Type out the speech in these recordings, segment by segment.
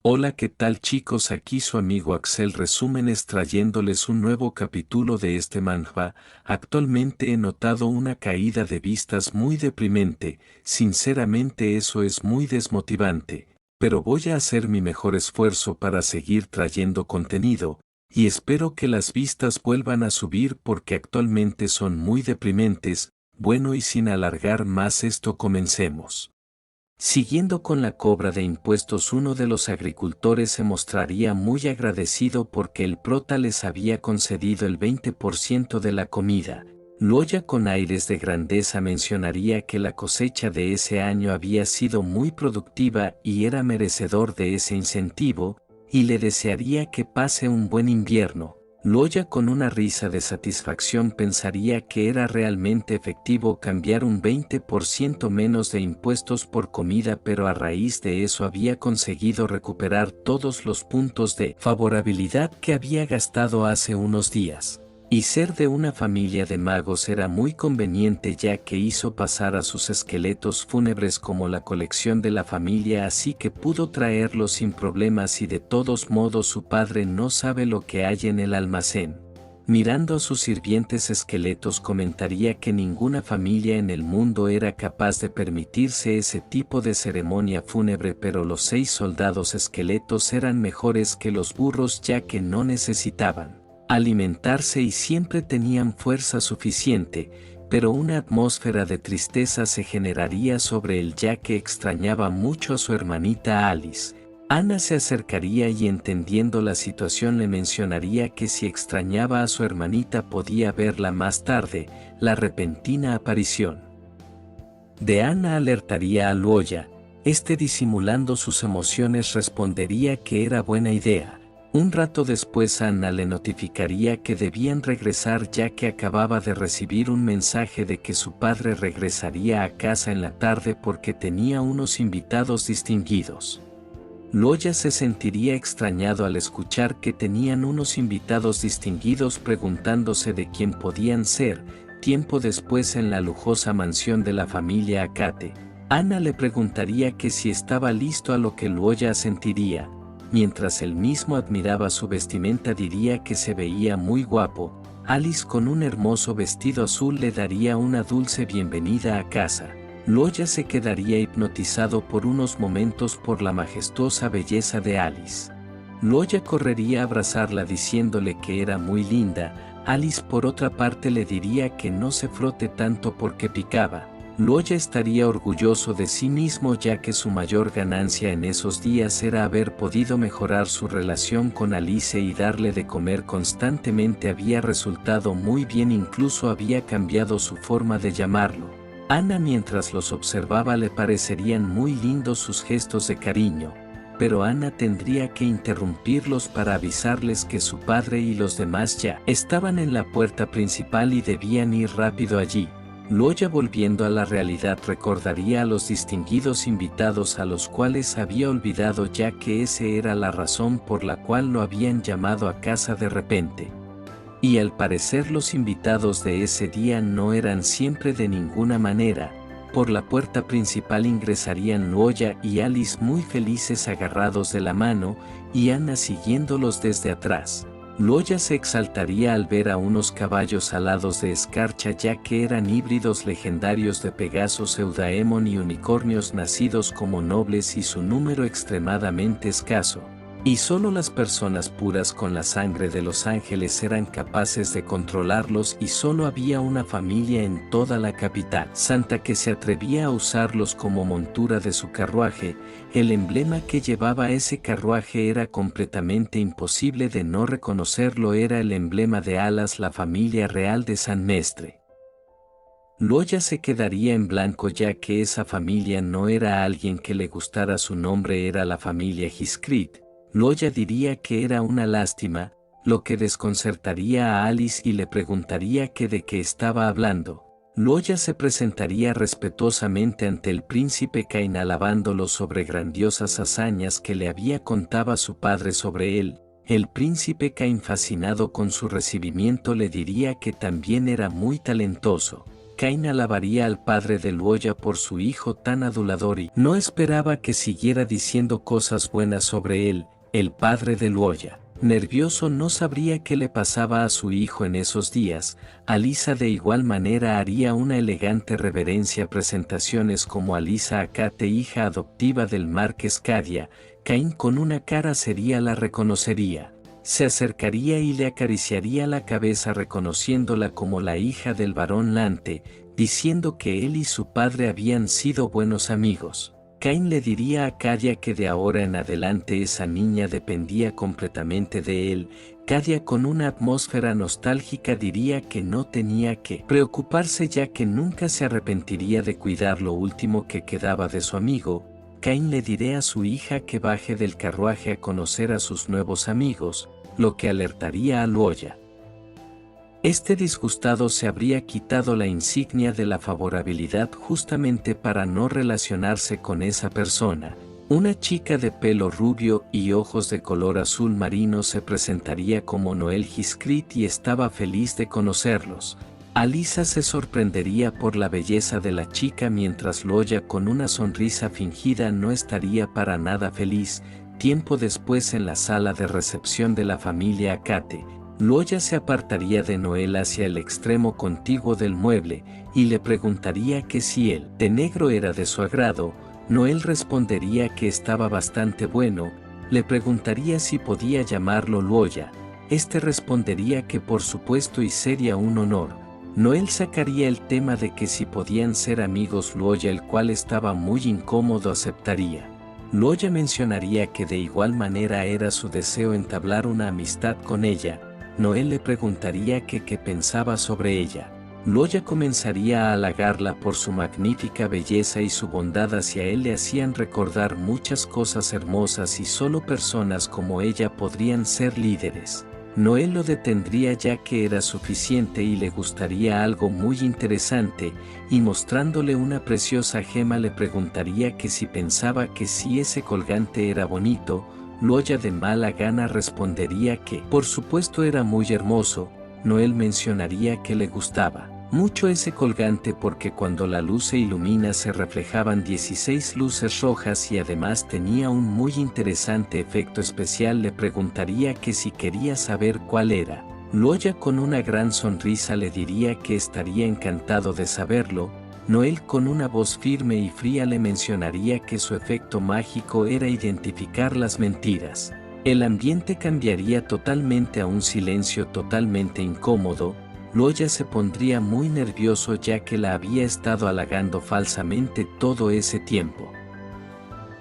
Hola, ¿qué tal chicos? Aquí su amigo Axel Resúmenes trayéndoles un nuevo capítulo de este manhwa. Actualmente he notado una caída de vistas muy deprimente, sinceramente eso es muy desmotivante, pero voy a hacer mi mejor esfuerzo para seguir trayendo contenido, y espero que las vistas vuelvan a subir porque actualmente son muy deprimentes. Bueno, y sin alargar más esto, comencemos. Siguiendo con la cobra de impuestos, uno de los agricultores se mostraría muy agradecido porque el prota les había concedido el 20% de la comida. Luoya con aires de grandeza mencionaría que la cosecha de ese año había sido muy productiva y era merecedor de ese incentivo, y le desearía que pase un buen invierno. Luoya con una risa de satisfacción pensaría que era realmente efectivo cambiar un 20% menos de impuestos por comida, pero a raíz de eso había conseguido recuperar todos los puntos de favorabilidad que había gastado hace unos días. Y ser de una familia de magos era muy conveniente, ya que hizo pasar a sus esqueletos fúnebres como la colección de la familia, así que pudo traerlos sin problemas, y de todos modos su padre no sabe lo que hay en el almacén. Mirando a sus sirvientes esqueletos comentaría que ninguna familia en el mundo era capaz de permitirse ese tipo de ceremonia fúnebre, pero los 6 soldados esqueletos eran mejores que los burros, ya que no necesitaban alimentarse y siempre tenían fuerza suficiente, pero una atmósfera de tristeza se generaría sobre él, ya que extrañaba mucho a su hermanita Alice. Anna se acercaría y, entendiendo la situación, le mencionaría que si extrañaba a su hermanita podía verla más tarde. La repentina aparición de Anna alertaría a Luoya. Este, disimulando sus emociones, respondería que era buena idea. Un rato después Anna le notificaría que debían regresar, ya que acababa de recibir un mensaje de que su padre regresaría a casa en la tarde porque tenía unos invitados distinguidos. Luoya se sentiría extrañado al escuchar que tenían unos invitados distinguidos, preguntándose de quién podían ser. Tiempo después, en la lujosa mansión de la familia Akate, Anna le preguntaría que si estaba listo, a lo que Luoya asentiría. Mientras él mismo admiraba su vestimenta, diría que se veía muy guapo. Alice, con un hermoso vestido azul, le daría una dulce bienvenida a casa. Luoya se quedaría hipnotizado por unos momentos por la majestuosa belleza de Alice. Luoya correría a abrazarla diciéndole que era muy linda. Alice, por otra parte, le diría que no se frote tanto porque picaba. Luoya estaría orgulloso de sí mismo, ya que su mayor ganancia en esos días era haber podido mejorar su relación con Alice y darle de comer constantemente. Había resultado muy bien, incluso había cambiado su forma de llamarlo. Anna, mientras los observaba, le parecerían muy lindos sus gestos de cariño, pero Anna tendría que interrumpirlos para avisarles que su padre y los demás ya estaban en la puerta principal y debían ir rápido allí. Luoya, volviendo a la realidad, recordaría a los distinguidos invitados a los cuales había olvidado, ya que esa era la razón por la cual lo habían llamado a casa de repente. Y al parecer los invitados de ese día no eran siempre de ninguna manera. Por la puerta principal ingresarían Luoya y Alice muy felices, agarrados de la mano, y Anna siguiéndolos desde atrás. Luoya se exaltaría al ver a unos caballos alados de escarcha, ya que eran híbridos legendarios de Pegasos, Eudaemon y unicornios nacidos como nobles, y su número extremadamente escaso. Y solo las personas puras con la sangre de los ángeles eran capaces de controlarlos, y solo había una familia en toda la capital santa que se atrevía a usarlos como montura de su carruaje. El emblema que llevaba ese carruaje era completamente imposible de no reconocerlo, era el emblema de Alas, la familia real de San Mestre. Luoya se quedaría en blanco, ya que esa familia no era alguien que le gustara su nombre, era la familia Hiskrit. Luoya diría que era una lástima, lo que desconcertaría a Alice y le preguntaría que de qué estaba hablando. Luoya se presentaría respetuosamente ante el príncipe Cain, alabándolo sobre grandiosas hazañas que le había contado su padre sobre él. El príncipe Cain, fascinado con su recibimiento, le diría que también era muy talentoso. Caín alabaría al padre de Luoya por su hijo tan adulador y no esperaba que siguiera diciendo cosas buenas sobre él. El padre de Luoya, nervioso, no sabría qué le pasaba a su hijo en esos días. Alisa de igual manera haría una elegante reverencia presentaciones como Alisa Acate, hija adoptiva del marqués Cadia. Caín con una cara seria la reconocería. Se acercaría y le acariciaría la cabeza reconociéndola como la hija del barón Lante, diciendo que él y su padre habían sido buenos amigos. Caín le diría a Cadia que de ahora en adelante esa niña dependía completamente de él. Cadia, con una atmósfera nostálgica, diría que no tenía que preocuparse ya que nunca se arrepentiría de cuidar lo último que quedaba de su amigo. Caín le diré a su hija que baje del carruaje a conocer a sus nuevos amigos, lo que alertaría a Luoya. Este disgustado se habría quitado la insignia de la favorabilidad justamente para no relacionarse con esa persona. Una chica de pelo rubio y ojos de color azul marino se presentaría como Noel Giscrit y estaba feliz de conocerlos. Alisa se sorprendería por la belleza de la chica mientras Luoya, con una sonrisa fingida, no estaría para nada feliz. Tiempo después, en la sala de recepción de la familia Acate, Luoya se apartaría de Noel hacia el extremo contiguo del mueble y le preguntaría que si el té negro era de su agrado. Noel respondería que estaba bastante bueno. Le preguntaría si podía llamarlo Luoya. Este respondería que por supuesto y sería un honor. Noel sacaría el tema de que si podían ser amigos. Luoya, el cual estaba muy incómodo, aceptaría. Luoya mencionaría que de igual manera era su deseo entablar una amistad con ella. Noel le preguntaría que qué pensaba sobre ella. Luoya comenzaría a halagarla por su magnífica belleza y su bondad hacia él le hacían recordar muchas cosas hermosas y solo personas como ella podrían ser líderes. Noel lo detendría ya que era suficiente y le gustaría algo muy interesante, y mostrándole una preciosa gema le preguntaría que si pensaba que si ese colgante era bonito. Luoya de mala gana respondería que por supuesto era muy hermoso. Noel mencionaría que le gustaba mucho ese colgante porque cuando la luz se ilumina se reflejaban 16 luces rojas y además tenía un muy interesante efecto especial. Le preguntaría que si quería saber cuál era. Luoya, con una gran sonrisa, le diría que estaría encantado de saberlo. Noel, con una voz firme y fría, le mencionaría que su efecto mágico era identificar las mentiras. El ambiente cambiaría totalmente a un silencio totalmente incómodo. Luoya se pondría muy nervioso ya que la había estado halagando falsamente todo ese tiempo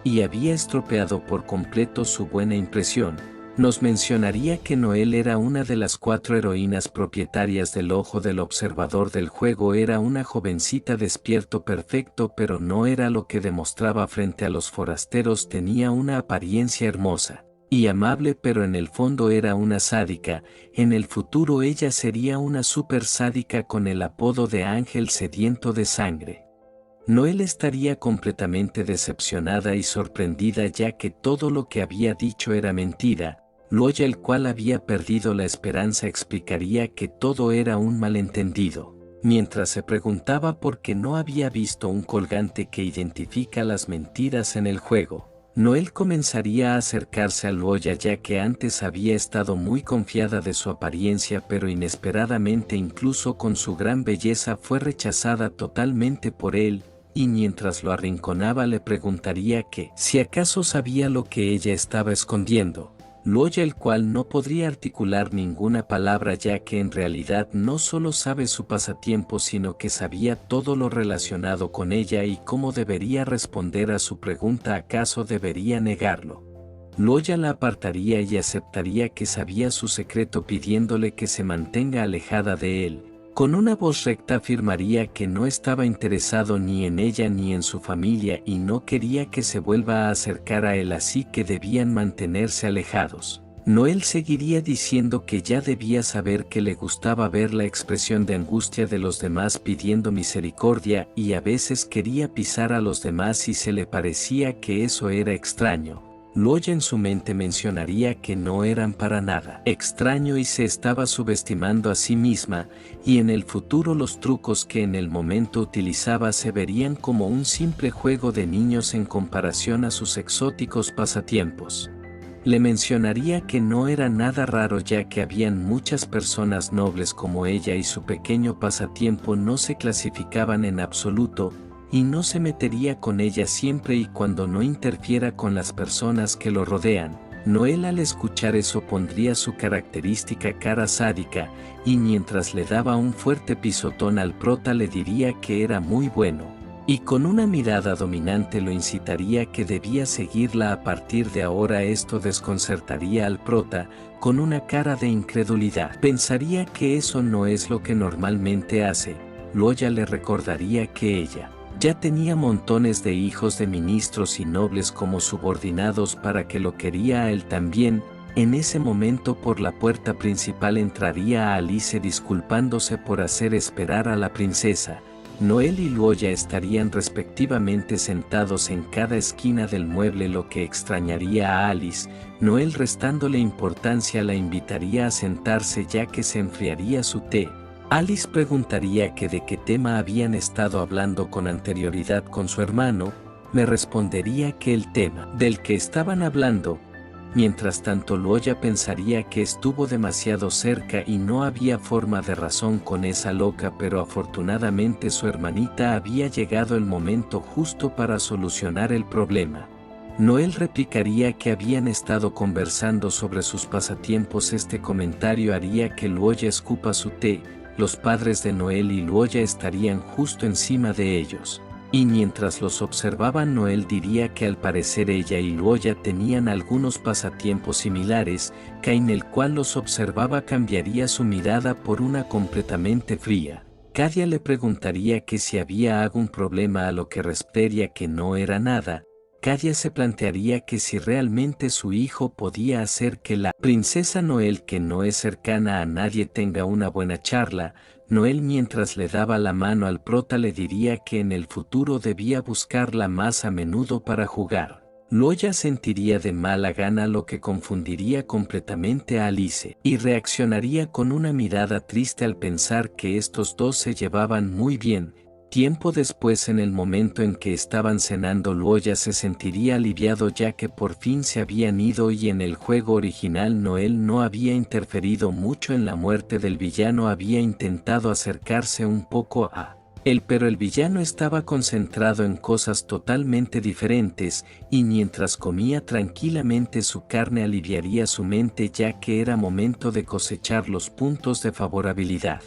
y había estropeado por completo su buena impresión. Nos mencionaría que Noel era una de las 4 heroínas propietarias del ojo del observador del juego. Era una jovencita despierto perfecto, pero no era lo que demostraba frente a los forasteros. Tenía una apariencia hermosa y amable, pero en el fondo era una sádica. En el futuro ella sería una super sádica con el apodo de Ángel Sediento de Sangre. Noel estaría completamente decepcionada y sorprendida ya que todo lo que había dicho era mentira. Luoya, el cual había perdido la esperanza, explicaría que todo era un malentendido. Mientras se preguntaba por qué no había visto un colgante que identifica las mentiras en el juego, Noel comenzaría a acercarse a Luoya ya que antes había estado muy confiada de su apariencia, pero inesperadamente, incluso con su gran belleza, fue rechazada totalmente por él, y mientras lo arrinconaba le preguntaría que si acaso sabía lo que ella estaba escondiendo. Luoya, el cual no podría articular ninguna palabra ya que en realidad no solo sabe su pasatiempo sino que sabía todo lo relacionado con ella y cómo debería responder a su pregunta. ¿Acaso debería negarlo? Luoya la apartaría y aceptaría que sabía su secreto pidiéndole que se mantenga alejada de él. Con una voz recta afirmaría que no estaba interesado ni en ella ni en su familia y no quería que se vuelva a acercar a él, así que debían mantenerse alejados. Noel seguiría diciendo que ya debía saber que le gustaba ver la expresión de angustia de los demás pidiendo misericordia y a veces quería pisar a los demás y se le parecía que eso era extraño. Luoya en su mente mencionaría que no eran para nada extraño y se estaba subestimando a sí misma, y en el futuro los trucos que en el momento utilizaba se verían como un simple juego de niños en comparación a sus exóticos pasatiempos. Le mencionaría que no era nada raro ya que habían muchas personas nobles como ella y su pequeño pasatiempo no se clasificaban en absoluto, y no se metería con ella siempre y cuando no interfiera con las personas que lo rodean. Noel al escuchar eso pondría su característica cara sádica, y mientras le daba un fuerte pisotón al prota le diría que era muy bueno, y con una mirada dominante lo incitaría que debía seguirla a partir de ahora. Esto desconcertaría al prota, con una cara de incredulidad. Pensaría que eso no es lo que normalmente hace. Luoya le recordaría que ella ya tenía montones de hijos de ministros y nobles como subordinados para que lo quería a él también. En ese momento por la puerta principal entraría a Alice disculpándose por hacer esperar a la princesa. Noel y Luoya estarían respectivamente sentados en cada esquina del mueble, lo que extrañaría a Alice. Noel, restándole importancia, la invitaría a sentarse ya que se enfriaría su té. Alice preguntaría que de qué tema habían estado hablando con anterioridad con su hermano. Me respondería que el tema del que estaban hablando. Mientras tanto Luoya pensaría que estuvo demasiado cerca y no había forma de razón con esa loca, pero afortunadamente su hermanita había llegado el momento justo para solucionar el problema. Noel replicaría que habían estado conversando sobre sus pasatiempos. Este comentario haría que Luoya escupa su té. Los padres de Noel y Luoya estarían justo encima de ellos, y mientras los observaban Noel diría que al parecer ella y Luoya tenían algunos pasatiempos similares, que en el cual los observaba cambiaría su mirada por una completamente fría. Cadia le preguntaría que si había algún problema, a lo que respondería que no era nada. Cadia se plantearía que si realmente su hijo podía hacer que la princesa Noel, que no es cercana a nadie, tenga una buena charla. Noel, mientras le daba la mano al prota, le diría que en el futuro debía buscarla más a menudo para jugar. Luoya sentiría de mala gana, lo que confundiría completamente a Alice, y reaccionaría con una mirada triste al pensar que estos dos se llevaban muy bien. Tiempo después, en el momento en que estaban cenando, Luoya se sentiría aliviado ya que por fin se habían ido, y en el juego original Noel no había interferido mucho en la muerte del villano. Había intentado acercarse un poco a él, pero el villano estaba concentrado en cosas totalmente diferentes, y mientras comía tranquilamente su carne aliviaría su mente ya que era momento de cosechar los puntos de favorabilidad.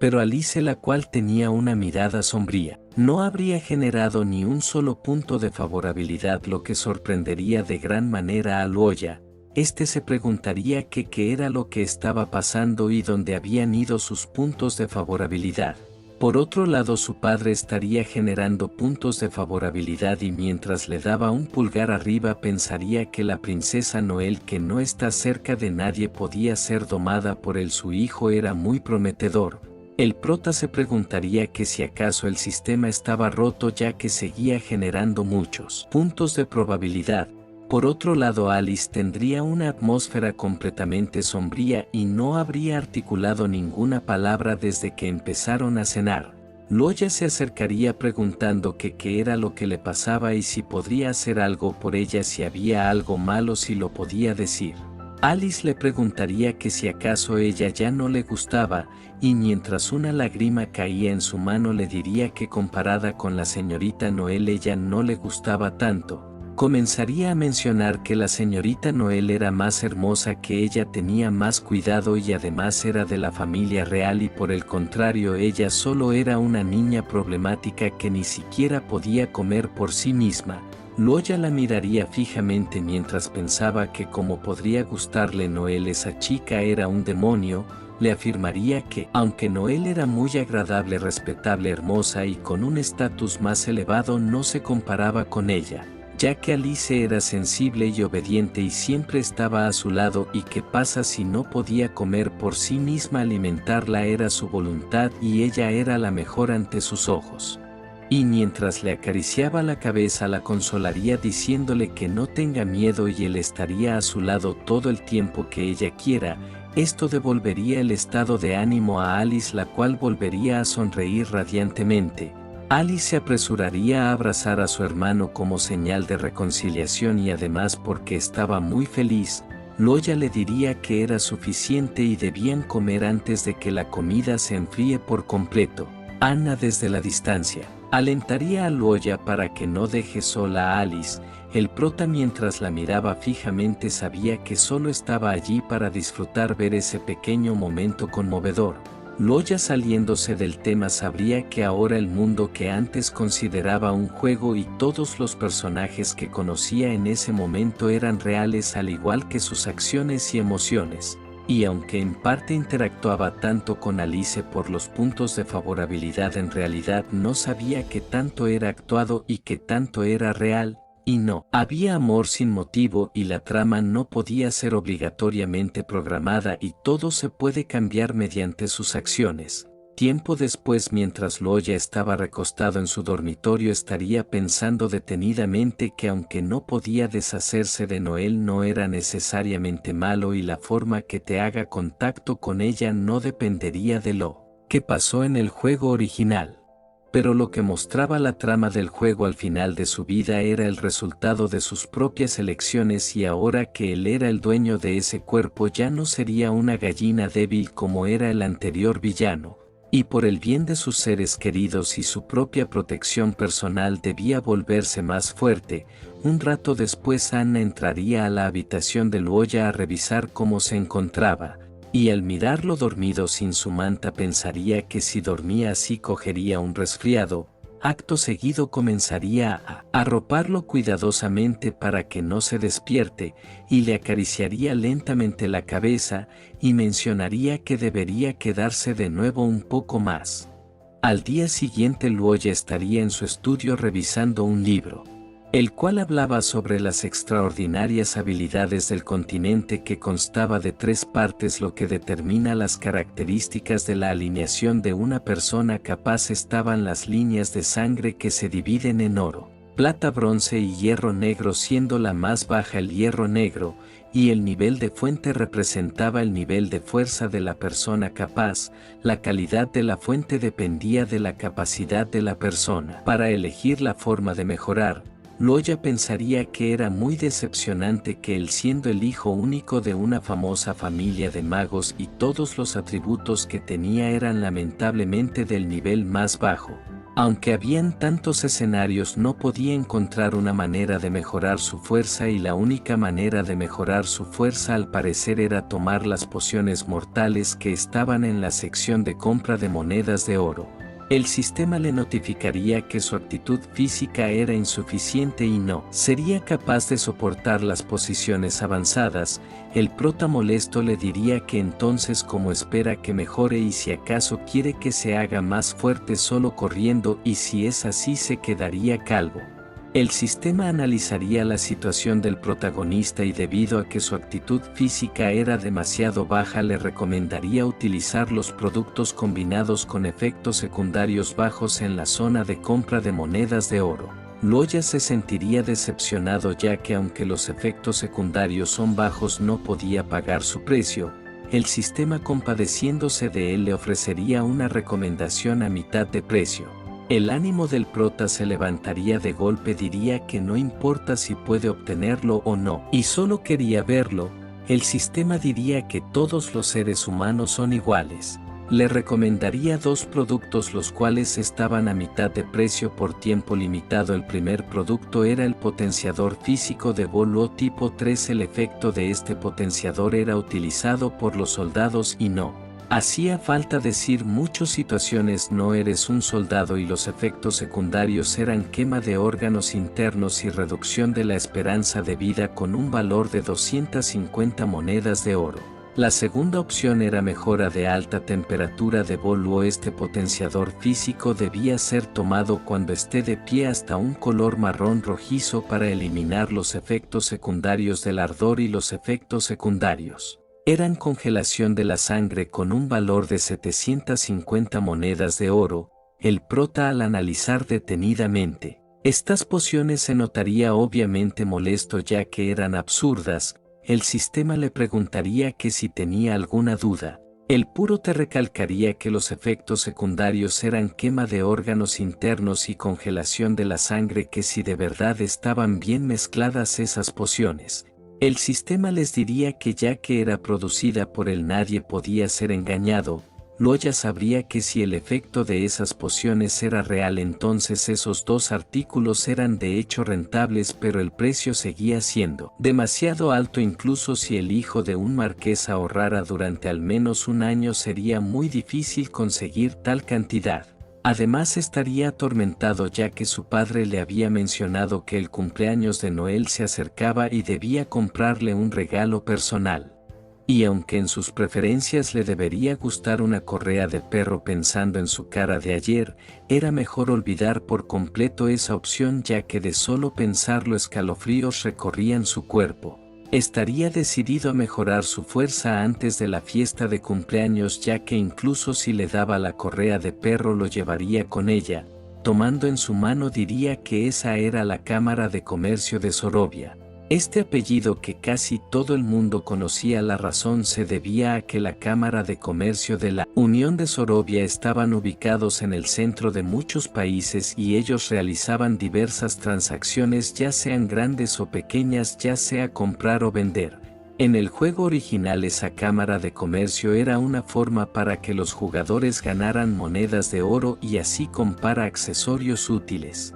Pero Alice, la cual tenía una mirada sombría, no habría generado ni un solo punto de favorabilidad, lo que sorprendería de gran manera a Luoya. Este se preguntaría qué era lo que estaba pasando y dónde habían ido sus puntos de favorabilidad. Por otro lado, su padre estaría generando puntos de favorabilidad, y mientras le daba un pulgar arriba pensaría que la princesa Noel, que no está cerca de nadie, podía ser domada por él. Su hijo era muy prometedor. El prota se preguntaría que si acaso el sistema estaba roto ya que seguía generando muchos puntos de probabilidad. Por otro lado, Alice tendría una atmósfera completamente sombría y no habría articulado ninguna palabra desde que empezaron a cenar. Luoya se acercaría preguntando qué era lo que le pasaba y si podría hacer algo por ella, si había algo malo, si lo podía decir. Alice le preguntaría que si acaso ella ya no le gustaba, y mientras una lágrima caía en su mano le diría que comparada con la señorita Noel ella no le gustaba tanto. Comenzaría a mencionar que la señorita Noel era más hermosa que ella, tenía más cuidado y además era de la familia real, y por el contrario ella solo era una niña problemática que ni siquiera podía comer por sí misma. Luoya la miraría fijamente mientras pensaba que cómo podría gustarle Noel, esa chica era un demonio. Le afirmaría que, aunque Noel era muy agradable, respetable, hermosa y con un estatus más elevado, no se comparaba con ella, ya que Alice era sensible y obediente y siempre estaba a su lado. ¿Y qué pasa si no podía comer por sí misma? Alimentarla era su voluntad y ella era la mejor ante sus ojos. y mientras le acariciaba la cabeza la consolaría diciéndole que no tenga miedo y él estaría a su lado todo el tiempo que ella quiera. Esto devolvería el estado de ánimo a Alice, la cual volvería a sonreír radiantemente. Alice se apresuraría a abrazar a su hermano como señal de reconciliación y además porque estaba muy feliz, Loya le diría que era suficiente y debían comer antes de que la comida se enfríe por completo. Anna desde la distancia alentaría a Loya para que no deje sola a Alice. El prota mientras la miraba fijamente sabía que solo estaba allí para disfrutar ver ese pequeño momento conmovedor. Loya saliéndose del tema sabría que ahora el mundo que antes consideraba un juego y todos los personajes que conocía en ese momento eran reales al igual que sus acciones y emociones. Y aunque en parte interactuaba tanto con Alice por los puntos de favorabilidad, en realidad no sabía qué tanto era actuado y qué tanto era real. Y no, había amor sin motivo y la trama no podía ser obligatoriamente programada y todo se puede cambiar mediante sus acciones. Tiempo después, mientras Loya estaba recostado en su dormitorio, estaría pensando detenidamente que aunque no podía deshacerse de Noel no era necesariamente malo y la forma que te haga contacto con ella no dependería de lo que pasó en el juego original. Pero lo que mostraba la trama del juego al final de su vida era el resultado de sus propias elecciones y ahora que él era el dueño de ese cuerpo ya no sería una gallina débil como era el anterior villano, y por el bien de sus seres queridos y su propia protección personal debía volverse más fuerte. Un rato después Anna entraría a la habitación de Loya a revisar cómo se encontraba. Y al mirarlo dormido sin su manta pensaría que si dormía así cogería un resfriado. Acto seguido comenzaría a arroparlo cuidadosamente para que no se despierte y le acariciaría lentamente la cabeza y mencionaría que debería quedarse de nuevo un poco más. Al día siguiente Loya estaría en su estudio revisando un libro, el cual hablaba sobre las extraordinarias habilidades del continente que constaba de 3 partes, lo que determina las características de la alineación de una persona capaz. Estaban las líneas de sangre que se dividen en oro, plata, bronce y hierro negro, siendo la más baja el hierro negro, y el nivel de fuente representaba el nivel de fuerza de la persona capaz. La calidad de la fuente dependía de la capacidad de la persona para elegir la forma de mejorar. Loya pensaría que era muy decepcionante que él, siendo el hijo único de una famosa familia de magos y todos los atributos que tenía eran lamentablemente del nivel más bajo, aunque habían tantos escenarios no podía encontrar una manera de mejorar su fuerza y la única manera de mejorar su fuerza al parecer era tomar las pociones mortales que estaban en la sección de compra de monedas de oro. El sistema le notificaría que su actitud física era insuficiente y no sería capaz de soportar las posiciones avanzadas. El prota molesto le diría que entonces cómo espera que mejore y si acaso quiere que se haga más fuerte solo corriendo, y si es así se quedaría calvo. El sistema analizaría la situación del protagonista y debido a que su actitud física era demasiado baja le recomendaría utilizar los productos combinados con efectos secundarios bajos en la zona de compra de monedas de oro. Loya se sentiría decepcionado ya que aunque los efectos secundarios son bajos no podía pagar su precio. El sistema, compadeciéndose de él, le ofrecería una recomendación a mitad de precio. El ánimo del prota se levantaría de golpe, diría que no importa si puede obtenerlo o no, y solo quería verlo. El sistema diría que todos los seres humanos son iguales. Le recomendaría 2 productos los cuales estaban a mitad de precio por tiempo limitado. El primer producto era el potenciador físico de Bolo tipo 3. El efecto de este potenciador era utilizado por los soldados y no hacía falta decir muchas situaciones. No eres un soldado y los efectos secundarios eran quema de órganos internos y reducción de la esperanza de vida con un valor de 250 monedas de oro. La segunda opción era mejora de alta temperatura de Bolo. Este potenciador físico debía ser tomado cuando esté de pie hasta un color marrón rojizo para eliminar los efectos secundarios del ardor, y los efectos secundarios eran congelación de la sangre con un valor de 750 monedas de oro. el prota al analizar detenidamente estas pociones se notaría obviamente molesto ya que eran absurdas. El sistema le preguntaría que si tenía alguna duda. El puro te recalcaría que los efectos secundarios eran quema de órganos internos y congelación de la sangre, que si de verdad estaban bien mezcladas esas pociones. El sistema les diría que ya que era producida por él nadie podía ser engañado. Loya sabría que si el efecto de esas pociones era real, entonces esos dos artículos eran de hecho rentables, pero el precio seguía siendo demasiado alto. Incluso si el hijo de un marqués ahorrara durante al menos un año, sería muy difícil conseguir tal cantidad. Además estaría atormentado ya que su padre le había mencionado que el cumpleaños de Noel se acercaba y debía comprarle un regalo personal. Y aunque en sus preferencias le debería gustar una correa de perro, pensando en su cara de ayer, era mejor olvidar por completo esa opción, ya que de solo pensarlo escalofríos recorrían su cuerpo. Estaría decidido a mejorar su fuerza antes de la fiesta de cumpleaños, ya que incluso si le daba la correa de perro lo llevaría con ella. Tomando en su mano diría que esa era la Cámara de Comercio de Sorovia. Este apellido que casi todo el mundo conocía, la razón se debía a que la Cámara de Comercio de la Unión de Sorovia estaban ubicados en el centro de muchos países y ellos realizaban diversas transacciones, ya sean grandes o pequeñas, ya sea comprar o vender. En el juego original esa Cámara de Comercio era una forma para que los jugadores ganaran monedas de oro y así comprar accesorios útiles.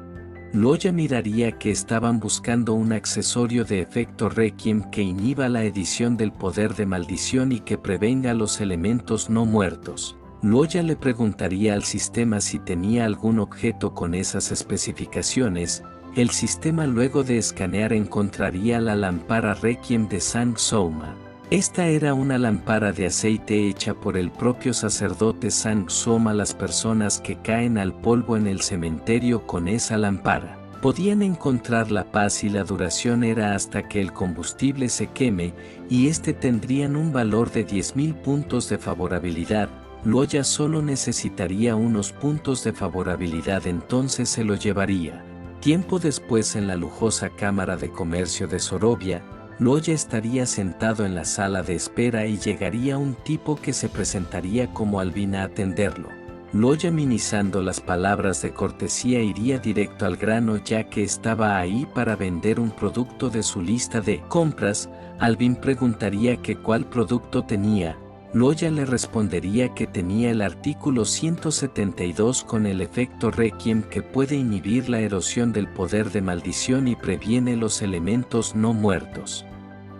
Loya miraría que estaban buscando un accesorio de efecto Requiem que inhiba la edición del poder de maldición y que prevenga los elementos no muertos. Loya le preguntaría al sistema si tenía algún objeto con esas especificaciones. El sistema, luego de escanear, encontraría la lámpara Requiem de Sang Souma. Esta era una lámpara de aceite hecha por el propio sacerdote Sang Souma. Las personas que caen al polvo en el cementerio con esa lámpara podían encontrar la paz, y la duración era hasta que el combustible se queme, y tendrían un valor de 10.000 puntos de favorabilidad. Loya solo necesitaría unos puntos de favorabilidad, entonces se lo llevaría. Tiempo después, en la lujosa Cámara de Comercio de Sorovia, Loya estaría sentado en la sala de espera y llegaría un tipo que se presentaría como Alvin a atenderlo. Loya, minimizando las palabras de cortesía, iría directo al grano ya que estaba ahí para vender un producto de su lista de compras. Alvin preguntaría que cuál producto tenía. Loya le respondería que tenía el artículo 172 con el efecto Requiem, que puede inhibir la erosión del poder de maldición y previene los elementos no muertos.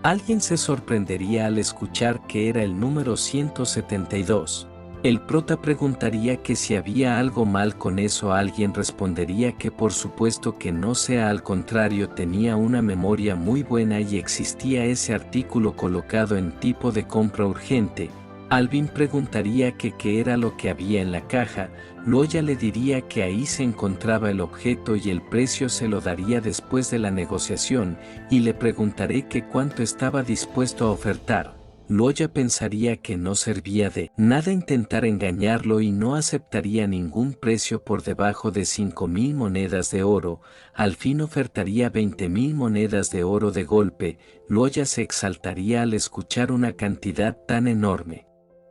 Alguien se sorprendería al escuchar que era el número 172. El prota preguntaría que si había algo mal con eso. Alguien respondería que por supuesto que no, sea al contrario, tenía una memoria muy buena y existía ese artículo colocado en tipo de compra urgente. Alvin preguntaría que qué era lo que había en la caja. Loya le diría que ahí se encontraba el objeto y el precio se lo daría después de la negociación, y le preguntaré que cuánto estaba dispuesto a ofertar. Loya pensaría que no servía de nada intentar engañarlo y no aceptaría ningún precio por debajo de 5.000 monedas de oro. Al fin ofertaría 20.000 monedas de oro de golpe. Loya se exaltaría al escuchar una cantidad tan enorme.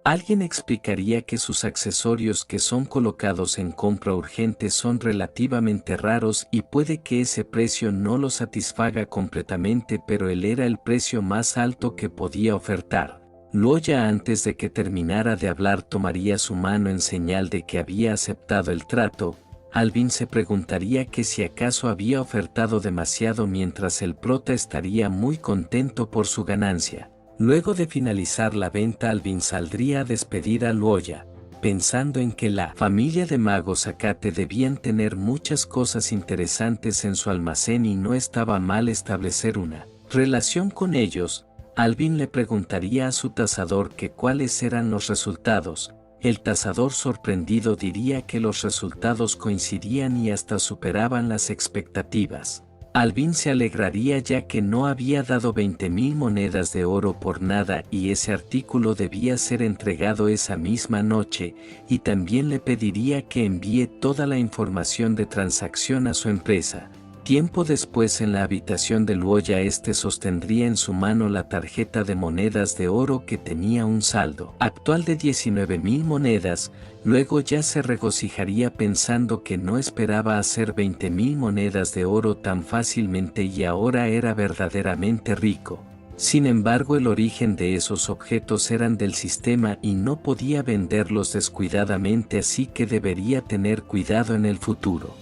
Alguien explicaría que sus accesorios que son colocados en compra urgente son relativamente raros y puede que ese precio no lo satisfaga completamente, pero él era el precio más alto que podía ofertar. Loya, antes de que terminara de hablar, tomaría su mano en señal de que había aceptado el trato. Alvin se preguntaría que si acaso había ofertado demasiado, mientras el prota estaría muy contento por su ganancia. Luego de finalizar la venta, Alvin saldría a despedir a Loya, pensando en que la familia de magos Akate debían tener muchas cosas interesantes en su almacén y no estaba mal establecer una relación con ellos. Alvin le preguntaría a su tasador que cuáles eran los resultados. El tasador, sorprendido, diría que los resultados coincidían y hasta superaban las expectativas. Alvin se alegraría ya que no había dado 20.000 monedas de oro por nada y ese artículo debía ser entregado esa misma noche, y también le pediría que envíe toda la información de transacción a su empresa. Tiempo después en la habitación de Luoya sostendría en su mano la tarjeta de monedas de oro que tenía un saldo actual de 19.000 monedas, luego ya se regocijaría pensando que no esperaba hacer 20.000 monedas de oro tan fácilmente y ahora era verdaderamente rico. Sin embargo, el origen de esos objetos eran del sistema y no podía venderlos descuidadamente, así que debería tener cuidado en el futuro.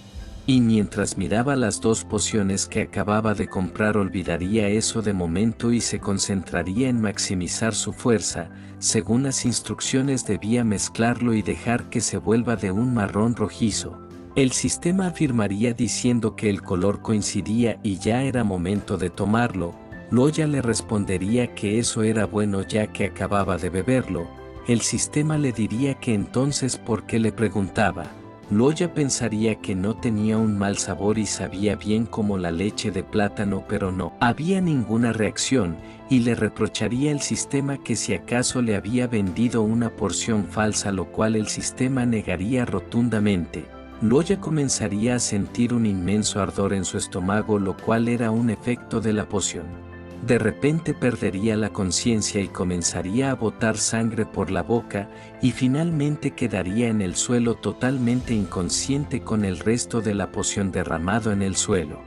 Y mientras miraba las 2 pociones que acababa de comprar, olvidaría eso de momento y se concentraría en maximizar su fuerza. Según las instrucciones, debía mezclarlo y dejar que se vuelva de un marrón rojizo. El sistema afirmaría diciendo que el color coincidía y ya era momento de tomarlo. Luoya le respondería que eso era bueno ya que acababa de beberlo. El sistema le diría que entonces ¿por qué le preguntaba? Luoya pensaría que no tenía un mal sabor y sabía bien como la leche de plátano, pero no había ninguna reacción, y le reprocharía el sistema que si acaso le había vendido una porción falsa, lo cual el sistema negaría rotundamente. Luoya comenzaría a sentir un inmenso ardor en su estómago, lo cual era un efecto de la poción. De repente perdería la conciencia y comenzaría a botar sangre por la boca, y finalmente quedaría en el suelo totalmente inconsciente con el resto de la poción derramado en el suelo.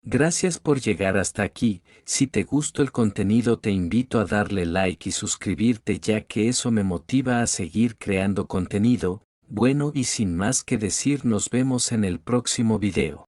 Gracias por llegar hasta aquí. Si te gustó el contenido, te invito a darle like y suscribirte, ya que eso me motiva a seguir creando contenido. Bueno, y sin más que decir, nos vemos en el próximo video.